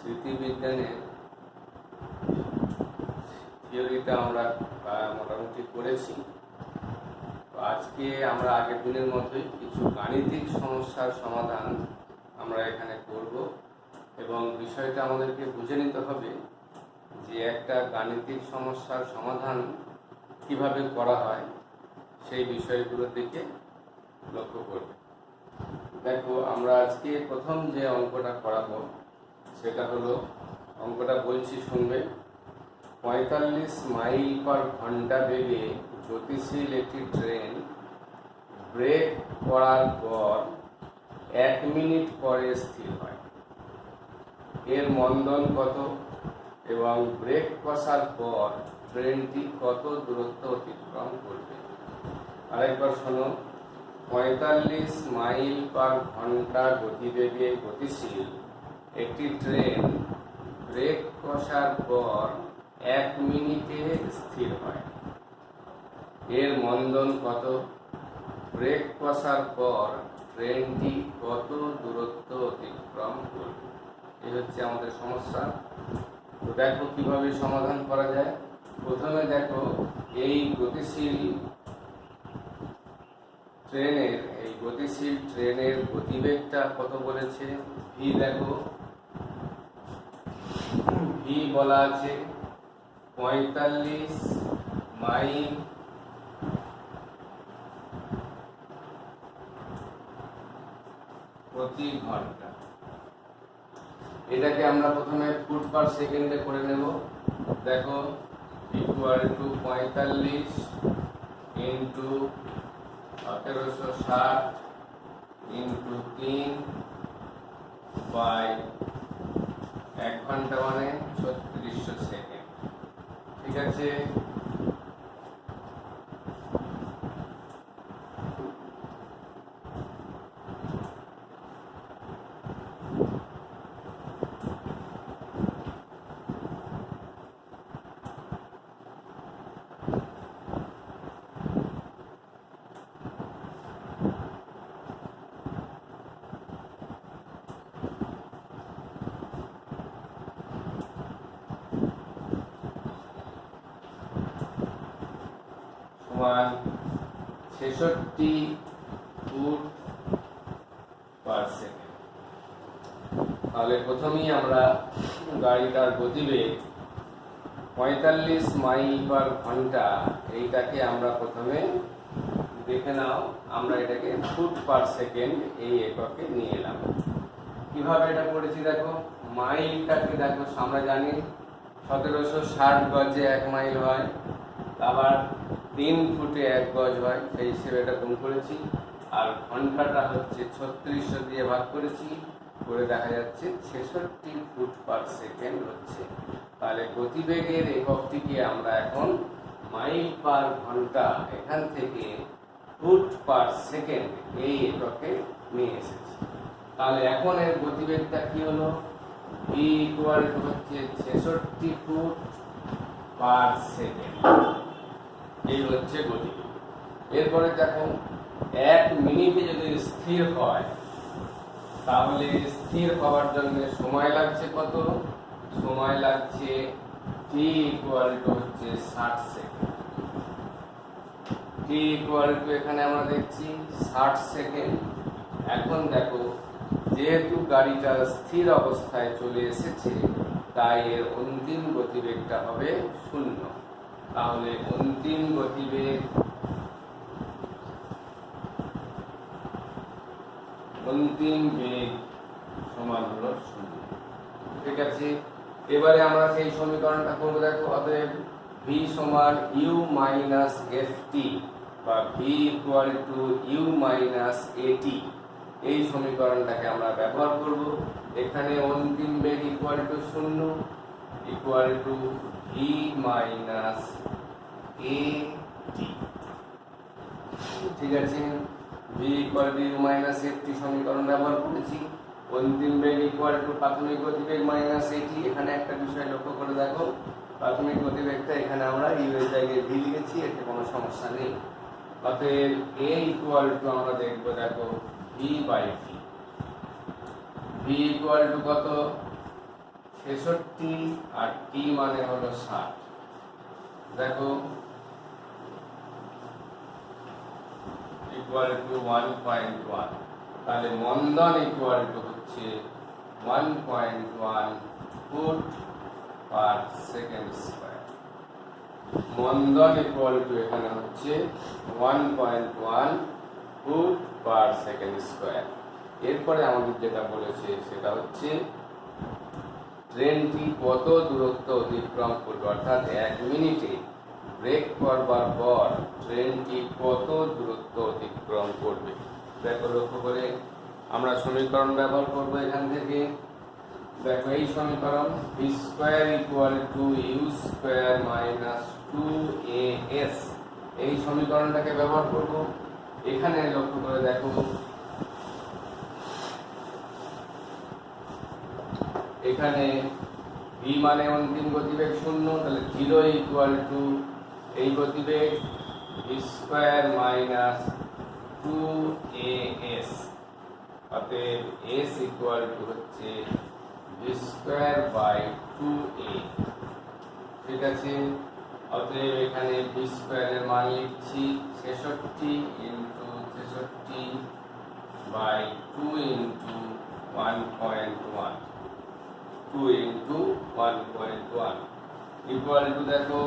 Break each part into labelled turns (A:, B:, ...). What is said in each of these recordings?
A: স্মৃতিবিজ্ঞানের থিওরিটা আমরা মোটামুটি করেছি। তো আজকে আমরা আগের দিনের মতোই কিছু গাণিতিক সমস্যার সমাধান আমরা এখানে করব এবং বিষয়টা আমাদেরকে বুঝে নিতে হবে যে একটা গাণিতিক সমস্যার সমাধান কিভাবে করা হয় সেই বিষয়গুলোর দিকে লক্ষ্য করব। দেখো, আমরা আজকে প্রথম যে অঙ্কটা করাবো সেটা হলো, অঙ্কটা বলছি শুনবে। 45 মাইল পার ঘন্টা বেগে গতিশীল একটি ট্রেন ব্রেক করার পর 1 মিনিট পরে স্থির হয়। এর মন্দন কত এবং ব্রেক কষার পর ট্রেনটি কত দূরত্ব অতিক্রম করবে? আরেকবার শোনো। 45 মাইল পার ঘন্টা গতিবেগে গতিশীল একটি ট্রেন ব্রেক কষার পর 1 মিনিটে স্থির হয়। এর মন্দন কত, ব্রেক কষার পর ট্রেনটি কত দূরত্ব অতিক্রম করবে? এই হচ্ছে আমাদের সমস্যা। তো দেখো কিভাবে সমাধান করা যায়। প্রথমে দেখো, এই গতিশীল ট্রেনের গতিবেগটা কত বলেছে? ভি। দেখো, ভি বলা আছে 45 মাইল প্রতি ঘন্টা। এটাকে আমরা প্রথমে ফুট পার সেকেন্ডে করে নেব। দেখো, equal to 45 into 1760 into 3 by 1 ঘন্টা মানে 3600 সেকেন্ড। ঠিক আছে। সমান 66 ফুট পার সেকেন্ড। তাহলে প্রথমেই আমরা গাড়িটার গতিবেগ 45 মাইল পার ঘন্টা, এইটাকে আমরা প্রথমে দেখে নাও, আমরা এটাকে ফুট পার সেকেন্ড এই এককে নিয়ে এলাম। কিভাবে এটা করেছি দেখো, মাইলটাকে দেখো, আমরা জানি 1760 গজে 1 মাইল হয়, আবার 3 ফুটে 1 গজ হয়, সেই হিসেবে এটা গুণ করেছি। আর ঘন্টাটা হচ্ছে 3600 দিয়ে ভাগ করেছি, করে দেখা যাচ্ছে 66 ফুট পার সেকেন্ড হচ্ছে। তাহলে গতিবেগের এককটিকে আমরা এখন মাইল পার ঘন্টা এখান থেকে ফুট পার সেকেন্ড এই এককে নিয়ে এসেছি। তাহলে এখন এর গতিবেগটা কি হলো? ভি ইকুয়াল টু হচ্ছে 66 ফুট পার সেকেন্ড। এই হচ্ছে গতিবেগ। এরপরে দেখো, 1 মিনিটে যদি স্থির হয়, তাহলে স্থির হওয়ার জন্য সময় লাগছে কত? সময় লাগছে টি ইকুয়াল টু হচ্ছে 60 সেকেন্ড। টি ইকুয়াল টু এখানে আমরা দেখছি 60 সেকেন্ড। এখন দেখো, যেহেতু গাড়িটা স্থির অবস্থায় চলে এসেছে, তাই এর অন্তিম গতিবেগটা হবে 0। তাহলে অন্তিম গতিবেগ সমান হলো 0। ঠিক আছে। এবারে আমরা সেই সমীকরণটা করবো। দেখো, অতএব ভি সমান ইউ মাইনাস এফ টি বা V equal to U minus A T, এই সমীকরণটাকে আমরা ব্যবহার করব। এখানে অন্তিম বেগ equal to 0 equal to V minus A T. ঠিক আছে। V equal to U minus A T সমীকরণ ব্যবহার করেছি। অন্তিম বেগ ইকুয়াল টু প্রাথমিক গতিবেগ মাইনাস এটি। এখানে একটা বিষয় লক্ষ্য করে দেখো, প্রাথমিক গতিবেগটা এখানে আমরা ইউ এর জায়গায় ভি লিখেছি, এতে কোনো সমস্যা নেই। অতএব এ ইকুয়াল টু আমরা দেখবো, দেখো, V by V. V equal to কত? 66 আর টি মানে হলো 60। দেখো ইকুয়াল টু 1.1, তাহলে মন্দন ইকুয়াল টু হচ্ছে 1.1 ফুট পার সেকেন্ড স্কয়ার। মন্দন ইকুয়াল টু এখানে হচ্ছে 1.1 ফুট পার সেকেন্ড স্কয়ার। এরপরে আমাদের যেটা বলেছে সেটা হচ্ছে ট্রেনটি কত দূরত্ব অতিক্রম করবে, অর্থাৎ 1 মিনিটে ব্রেক করবার পর ট্রেনটি কত দূরত্ব অতিক্রম করবে। দেখো লক্ষ্য করে আমরা সমীকরণ ব্যবহার করব এখান থেকে। দেখো এই সমীকরণ V square equal to U square minus 2as, এই সমীকরণটাকে ব্যবহার করব। এখানে লক্ষ্য করে দেখো এখানে ভি মানে অন্তিম গতিবেগ 0, তাহলে 0 ইকুয়াল টু এই গতিবেগ ভি স্কয়ার মাইনাস 2as, অতএব s ইকুয়াল টু হচ্ছে ভি স্কয়ার বাই 2a। ঠিক আছে, অতএব এখানে ভি স্কয়ারের মান লিখছি 66 into 66 by 2 into 1.1, 2 into 1.1 equal to দেখো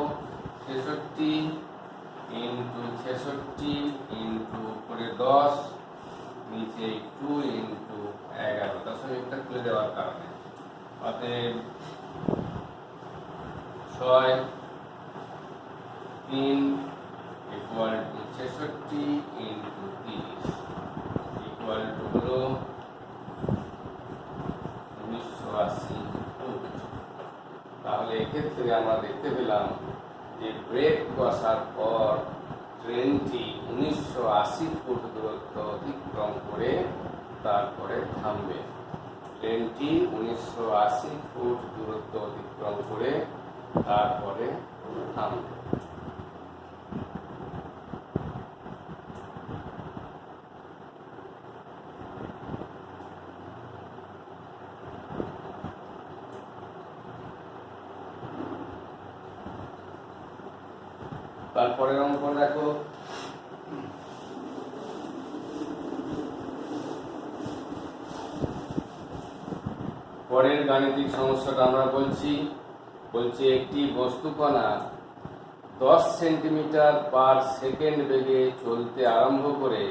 A: 66 ইন্টু 66 ইন্টু করে 10, নিচে 2 ইন্টু 11, দশমিকটা তুলে দেওয়ার কারণে। অতএব 6 3 equal to 66 into 30 equal to হলো 1980 ফুট। তাহলে এক্ষেত্রে আমরা দেখতে পেলাম যে ব্রেক কষার পর ট্রেনটি 1980 ফুট দূরত্ব অতিক্রম করে তারপরে থামবে। ট্রেনটি 1980 ফুট দূরত্ব অতিক্রম করে তারপরে থামবে। তারপরে অঙ্ক দেখো পরের গাণিতিক সমস্যাটা আমরা বলছি একটি বস্তুকণা 10 সেন্টিমিটার পার সেকেন্ড বেগে চলতে আরম্ভ করে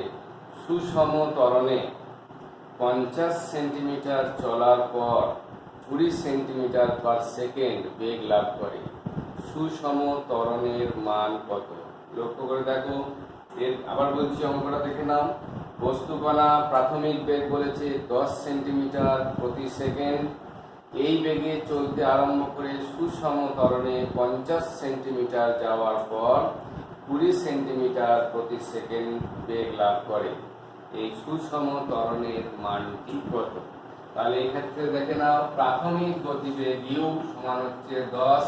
A: সুষম ত্বরণে 50 সেন্টিমিটার চলার পর 20 সেন্টিমিটার পার সেকেন্ড বেগ লাভ করে। সুষম ত্বরণের মান কত? লক্ষ্য করে দেখো, এর আবার বলছি অঙ্কটা দেখে নাও। বস্তুকণা প্রাথমিক বেগ বলেছে 10 সেন্টিমিটার প্রতি সেকেন্ড, এই বেগে চলতে আরম্ভ করে সুষম ত্বরণে 50 সেন্টিমিটার যাওয়ার পর 20 সেন্টিমিটার প্রতি সেকেন্ড বেগ লাভ করে। এই সুষম ত্বরণের মানটি কত? তাহলে এই ক্ষেত্রে দেখে নাও, প্রাথমিক গতিবেগ u সমান হচ্ছে 10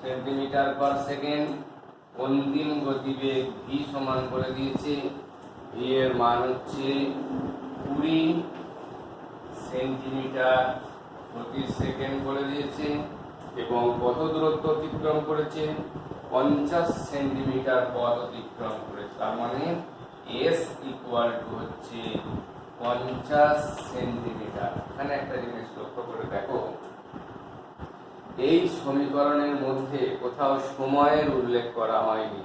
A: সেন্টিমিটার পার সেকেন্ড, অন্তিম গতিবেগ v সমান করে দিয়েছে, v এর মান হচ্ছে 20 সেন্টিমিটার প্রতি সেকেন্ড করে দিয়েছে এবং কত দূরত্ব অতিক্রম করেছে? 50 সেন্টিমিটার পথ অতিক্রম করেছে। তার মানে s ইকুয়াল টু হচ্ছে 50 সেন্টিমিটার। এখানে একটা জিনিস লক্ষ্য করে দেখো, এই সমীকরণের মধ্যে কোথাও সময়ের উল্লেখ করা হয়নি।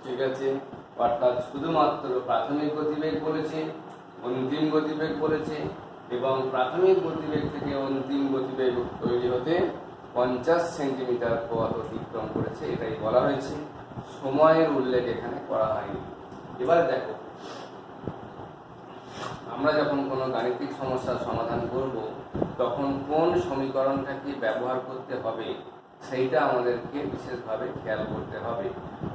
A: ঠিক আছে, অর্থাৎ শুধুমাত্র প্রাথমিক গতিবেগ বলেছে, অন্তিম গতিবেগ বলেছে এবং প্রাথমিক গতিবেগ থেকে অন্তিম গতিবেগ তৈরি হতে 50 সেন্টিমিটার পথ অতিক্রম করেছে, এটাই বলা হয়েছে। সময়ের উল্লেখ এখানে করা হয়নি। এবার দেখো, আমরা যখন কোনো গাণিতিক সমস্যার সমাধান করব তখন কোন সমীকরণটাকে ব্যবহার করতে হবে সেইটা আমাদেরকে বিশেষভাবে খেয়াল করতে হবে।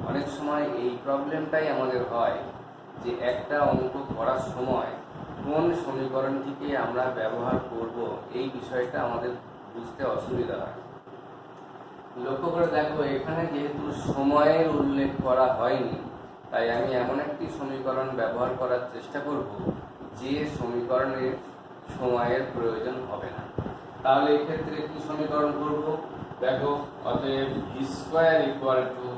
A: অনেক সময় এই প্রবলেমটাই আমাদের হয় যে একটা অঙ্ক করার সময় কোন সমীকরণটিকে আমরা ব্যবহার করব এই বিষয়টা আমাদের বুঝতে অসুবিধা হয়। লক্ষ্য করে দেখো, এখানে যেহেতু সময়ের উল্লেখ করা হয়নি তাই আমি এমন একটি সমীকরণ ব্যবহার করার চেষ্টা করব যে সমীকরণের সময়ের প্রয়োজন হবে না। তাহলে এই ক্ষেত্রে কি সমীকরণ করব? দেখো, অতএব V square equal two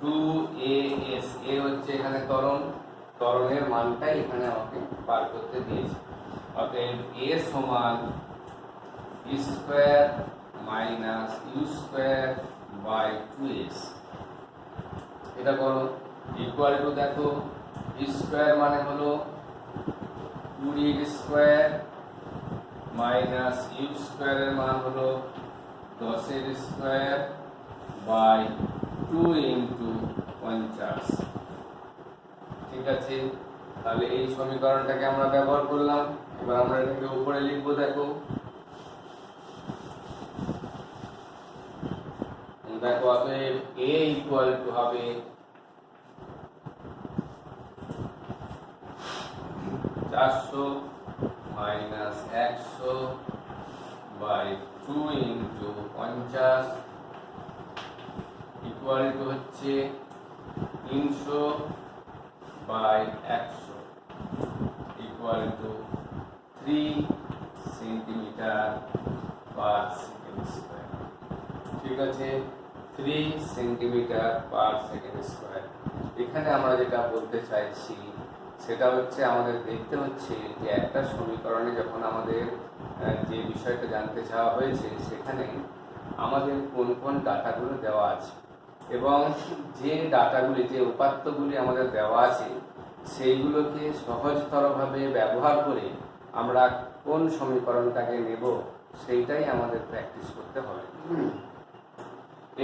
A: 2as, এ হচ্ছে এখানে ত্বরণের মানটাই এখানে আমাকে বার করতে দিয়েছে। অতএব a সমান V square minus U square by 2s। এটা করো, ইকুয়াল টু দেখো ভি স্কয়ার মানে হলো 2d স্কয়ার মাইনাস ইউ স্কয়ারের মান হলো 10 স্কয়ার বাই 2 ইন্টু 50। ঠিক আছে, তাহলে এই সমীকরণটাকে আমরা ব্যবহার করলাম। এবার আমরা এটাকে উপরে লিখবো। দেখো অতএব a ইকুয়াল টু হবে 400 minus 100 by 2 into 50 equal to হচ্ছে 300 by 100 equal to 3 centimetre per second square. ঠিক আছে, 3 সেন্টিমিটার পার সেকেন্ড স্কয়ার। এখানে আমরা যেটা বলতে চাইছি সেটা হচ্ছে আমাদের দেখতে হচ্ছে যে একটা সমীকরণে যখন আমাদের যে বিষয়টা জানতে চাওয়া হয়েছে সেখানে আমাদের কোন কোন ডাটাগুলো দেওয়া আছে এবং যে ডাটাগুলি, যে উপাত্তগুলি আমাদের দেওয়া আছে সেইগুলোকে সহজতরভাবে ব্যবহার করে আমরা কোন সমীকরণটাকে নেব সেইটাই আমাদের প্র্যাকটিস করতে হবে।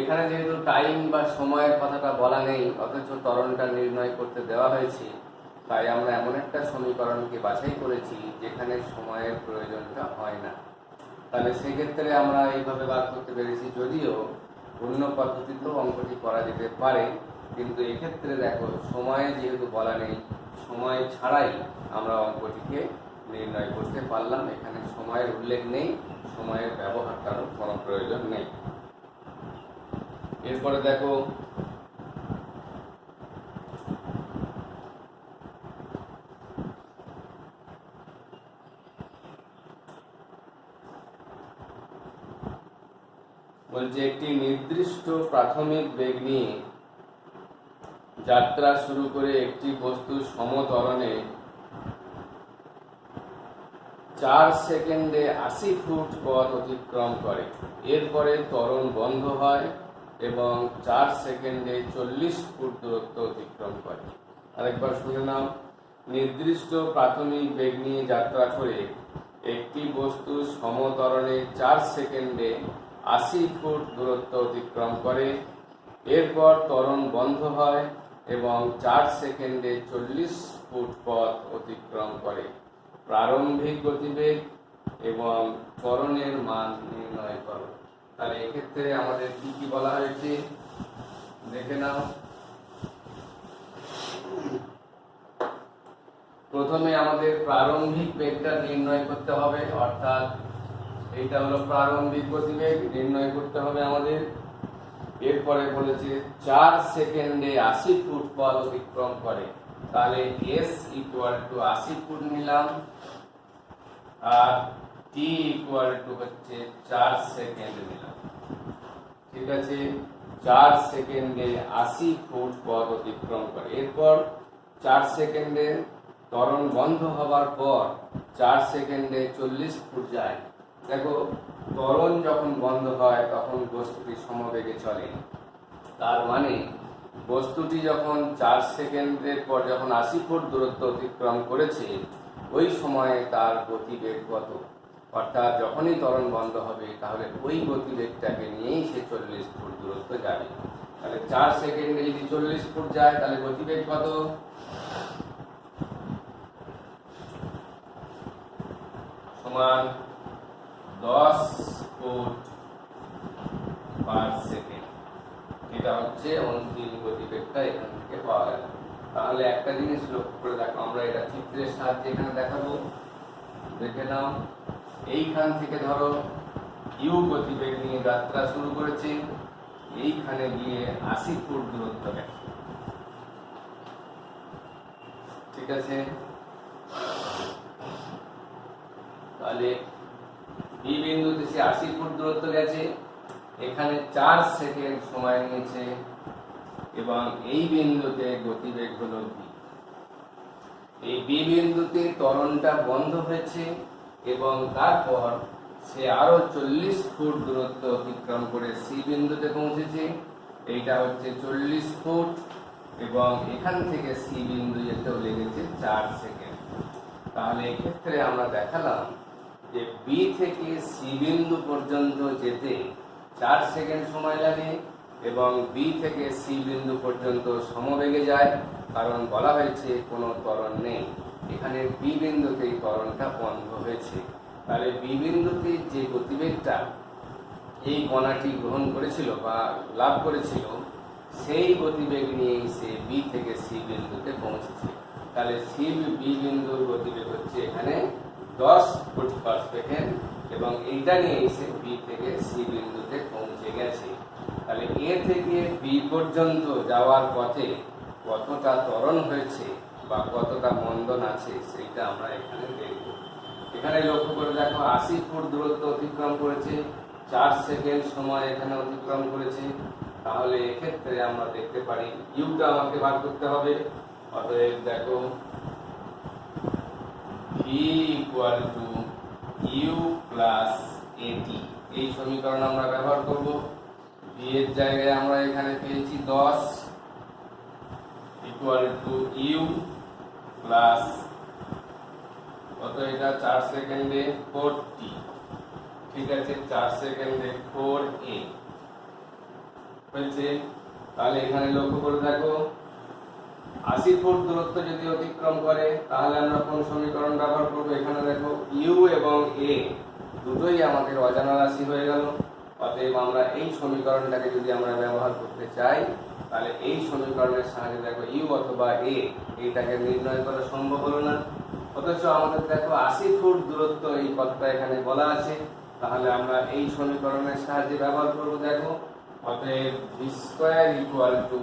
A: এখানে যেহেতু টাইম বা সময়ের কথাটা বলা নেই, অথচ ত্বরণটা নির্ণয় করতে দেওয়া হয়েছে, তাই আমরা এমন একটা সমীকরণকে বাছাই করেছি যেখানে সময়ের প্রয়োজনটা হয় না। তাহলে সেক্ষেত্রে আমরা এইভাবে বার করতে পেরেছি। যদিও অন্য পদ্ধতিতেও অঙ্কটি করা যেতে পারে, কিন্তু এক্ষেত্রে দেখো সময়ে যেহেতু বলা নেই, সময় ছাড়াই আমরা অঙ্কটিকে নির্ণয় করতে পারলাম। এখানে সময়ের উল্লেখ নেই, সময়ের ব্যবহারটারও কোনো প্রয়োজন নেই। এরপরে দেখো বলছে একটি নির্দিষ্ট প্রাথমিক বেগ নিয়ে যাত্রা শুরু করে একটি বস্তু সমত্বরণে 4 সেকেন্ডে 80 ফুট পথ অতিক্রম করে। এরপরে ত্বরণ বন্ধ হয় এবং 4 সেকেন্ডে 40 ফুট দূরত্ব অতিক্রম করে। আরেকবার শুনে নাও। নির্দিষ্ট প্রাথমিক বেগ নিয়ে যাত্রা করে একটি বস্তু সমত্বরণে 4 সেকেন্ডে 80 ফুট দূরত্ব অতিক্রম করে। এরপর ত্বরণ বন্ধ হয় এবং 4 সেকেন্ডে 40 ফুট পথ অতিক্রম করে। প্রারম্ভিক গতিবেগ এবং ত্বরণের মান নির্ণয় করো। তাহলে এক্ষেত্রে আমাদের কি কি বলা হয়েছে দেখে নাও। প্রথমে আমাদের প্রারম্ভিক বেগটা নির্ণয় করতে হবে, অর্থাৎ এইটা হলো প্রারম্ভিক গতিবেগ নির্ণয় করতে হবে আমাদের। এরপরে বলেছে 4 সেকেন্ডে 80 ফুট পথ অতিক্রম করে। তাহলে s ইকুয়াল টু 80 ফুট নিলাম আর t ইকুয়াল টু হচ্ছে 4 সেকেন্ড নিলাম। ঠিক আছে, 4 সেকেন্ডে 80 ফুট পথ অতিক্রম করে। এরপর 4 সেকেন্ডে ত্বরণ বন্ধ হবার পর 4 সেকেন্ডে 40 ফুট যায়। দেখো, ত্বরণ যখন বন্ধ হয় তখন বস্তুটি সমবেগে চলে। তার মানে বস্তুটি যখন 4 সেকেন্ডের পর যখন 80 ফুট দূরত্ব অতিক্রম করেছে, ওই সময়ে তার গতিবেগ কত? অর্থাৎ যখনই ত্বরণ বন্ধ হবে তাহলে ওই গতিবেগটাকে নিয়েই সে 40 ফুট দূরত্ব যাবে। তাহলে 4 সেকেন্ডে যদি 40 ফুট যায় তাহলে গতিবেগ কত? সমান 10 ফুট পার সেকেন্ড। এটা হচ্ছে অন্তিম গতিবেগটা এখান থেকে পাওয়া গেল। তাহলে একটা জিনিস লক্ষ্য করে দেখো, আমরা এটা চিত্রের সাহায্যে এখানে দেখাবো। দেখে নাও, এইখান থেকে ধরো ইউ গতিবেগ নিয়ে যাত্রা শুরু করেছে, এইখানে গিয়ে 80 ফুট দূরত্ব গেছে। ঠিক ঠিক আছে, তাহলে বি বিন্দুতে সে 80 ফুট দূরত্ব গেছে, এখানে 4 সেকেন্ড সময় নিয়েছে এবং এই বিন্দুতে গতিবেগ হলো ভি। এই বি বিন্দুতে ত্বরণটা বন্ধ হয়েছে এবং তারপর সে আরো 40 ফুট দূরত্ব অতিক্রম করে সি বিন্দুতে পৌঁছেছে। এইটা হচ্ছে 40 ফুট এবং এখান থেকে সি বিন্দু যেতেও লেগেছে 4 সেকেন্ড। তাহলে এক্ষেত্রে আমরা দেখালাম যে বি থেকে সি বিন্দু পর্যন্ত যেতে 4 সেকেন্ড সময় লাগে এবং বি থেকে সি বিন্দু পর্যন্ত সমবেগে যায়, কারণ বলা হয়েছে কোনো ত্বরণ নেই। এখানে বি বিন্দুতেই ত্বরণটা বন্ধ হয়েছে। তাহলে বি বিন্দুতে যে গতিবেগটা এই কণাটি গ্রহণ করেছিল বা লাভ করেছিল, সেই গতিবেগ নিয়েই সে বি থেকে সি বিন্দুতে পৌঁছেছে। তাহলে বি বিন্দুর গতিবেগ হচ্ছে এখানে 10 ফুট পার সেকেন্ড এবং এইটা নিয়েই সে বি থেকে সি বিন্দুতে পৌঁছে গেছে। তাহলে এ থেকে বি পর্যন্ত যাওয়ার পথে কতটা ত্বরণ হয়েছে বা কতটা মন্দন আছে সেইটা আমরা এখানে দেখব। এখানে লক্ষ্য করে দেখো 80 ফুট দূরত্ব অতিক্রম করেছে, 4 সেকেন্ড সময় এখানে অতিক্রম করেছে। তাহলে এক্ষেত্রে আমরা দেখতে পারি ইউটা আমাকে বার করতে হবে। অতএব দেখো V equal to U plus এটি, এই সমীকরণ আমরা ব্যবহার করব। ভি এর জায়গায় আমরা এখানে পেয়েছি 10 ইকুয়াল টু ইউ প্লাস কত, এটা 4 সেকেন্ডে 4t, ঠিক আছে, 4 সেকেন্ডে 4a হয়েছে। তাহলে এখানে লক্ষ্য করে দেখো 80 ফুট দূরত্ব যদি অতিক্রম করে তাহলে আমরা কোন সমীকরণ ব্যবহার করব? এখানে দেখো ইউ এবং এ দুটোই আমাদের অজানা রাশি হয়ে গেল। অতএব আমরা এই সমীকরণটাকে যদি আমরা ব্যবহার করতে চাই তাহলে এই সমীকরণের সাহায্যে দেখো ইউ অথবা এ এইটাকে নির্ণয় করা সম্ভব হলো না। অথচ আমাদের দেখো 80 ফুট দূরত্ব এই পথটা এখানে বলা আছে, তাহলে আমরা এই সমীকরণের সাহায্যে ব্যবহার করব। দেখো অতএব ভি স্কয়ার ইকুয়াল টু